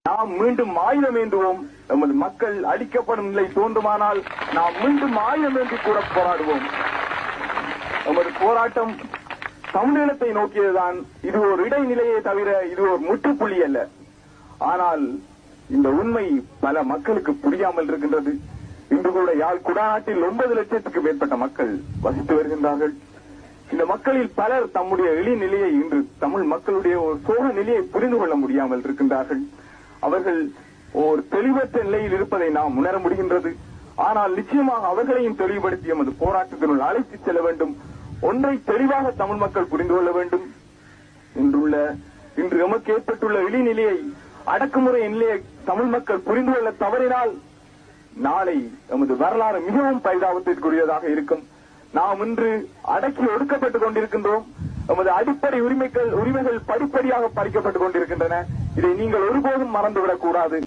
நாம் மீண்டும் ஆயுதம் ஏந்துவோம். நமது மக்கள் அழிக்கப்படும் நிலை தோன்றுமானால் நாம் மீண்டும் ஆயுதம் ஏந்தி கூட போராடுவோம். நமது போராட்டம் தமிழீழத்தை நோக்கியதுதான். இது ஒரு இடைநிலையே தவிர இது ஒரு முற்றுப்புள்ளி அல்ல. ஆனால் இந்த உண்மை பல மக்களுக்கு புரியாமல் இருக்கின்றது. இன்று கூட யாழ் குடாநாட்டில் 9 லட்சத்துக்கு மேற்பட்ட மக்கள் வசித்து வருகின்றார்கள். இந்த மக்களில் பலர் தம்முடைய இழிநிலையை இன்று தமிழ் மக்களுடைய ஒரு சோக நிலையை புரிந்து கொள்ள முடியாமல் இருக்கின்றார்கள். அவர்கள் ஒரு தெளிவற்ற நிலையில் இருப்பதை நாம் உணர முடிகின்றது. ஆனால் நிச்சயமாக அவர்களையும் தெளிவுபடுத்தி எமது போராட்டத்தினுள் அழைத்து செல்ல வேண்டும். ஒன்றை தெளிவாக தமிழ் மக்கள் புரிந்து கொள்ள வேண்டும். இன்று எமக்கு ஏற்பட்டுள்ள இழிநிலையை, அடக்குமுறை நிலையை தமிழ் மக்கள் புரிந்து கொள்ள தவறினால் நாளை எமது வரலாறு மிகவும் பரிதாபத்திற்குரியதாக இருக்கும். நாம் இன்று அடக்கி ஒடுக்கப்பட்டுக் கொண்டிருக்கின்றோம். நமது அடிப்படை உரிமைகள் படிப்படியாக பறிக்கப்பட்டுக் கொண்டிருக்கின்றன. இதை நீங்கள் ஒருபோதும் மறந்துவிடக் கூடாது.